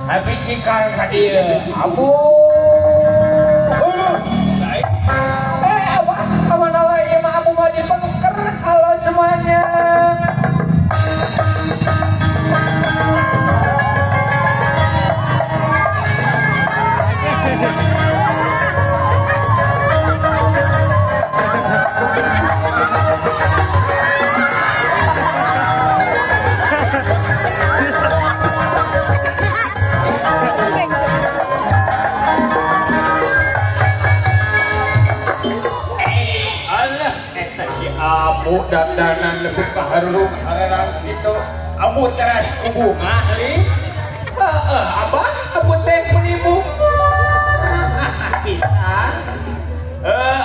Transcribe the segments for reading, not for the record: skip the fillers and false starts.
Habis cikal tadi abu. Apa namanya mah abu mau dipenuker kalau semuanya. Abu dandanan lebih kaharung harang gitu. Abu teras bunga li. Abah abu teh menimbung. Bisa.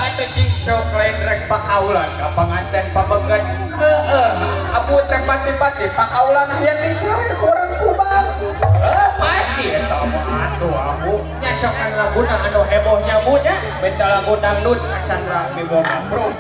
Atau cing sok lain rek pakaulan ka panganten pabeget. Abu teh pati-pati pakaulan yang disuruh kurang kubang. Pasti eta mah atuh abu nya sok laguna anu heboh nyambutnya benta lagu dangdut Chandra Biboga bro.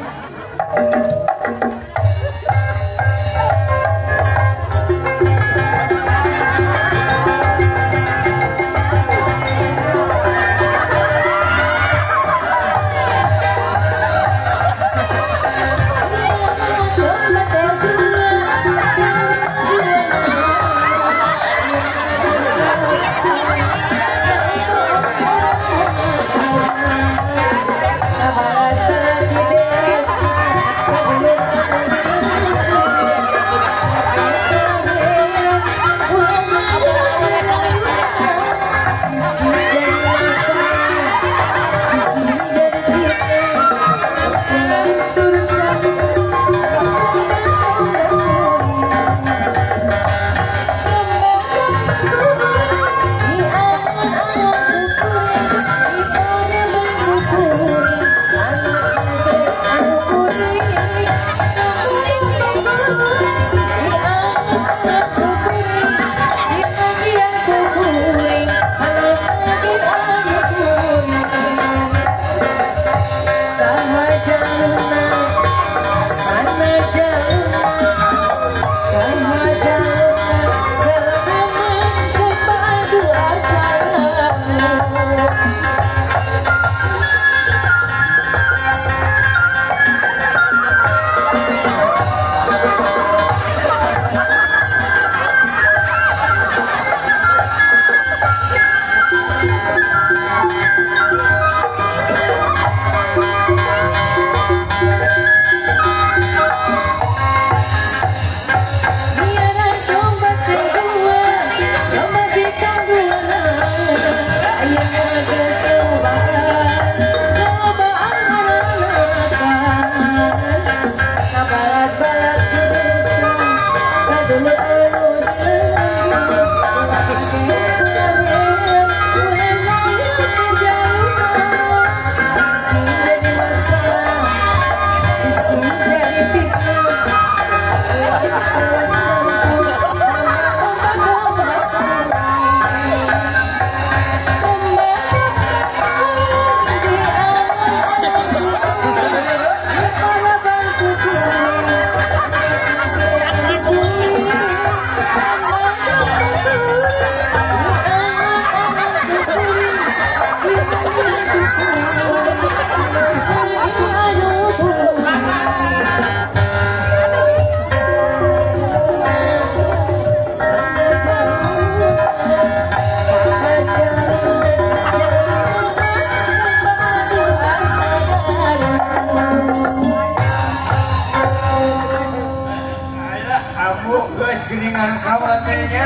Geus geuningan kawatnya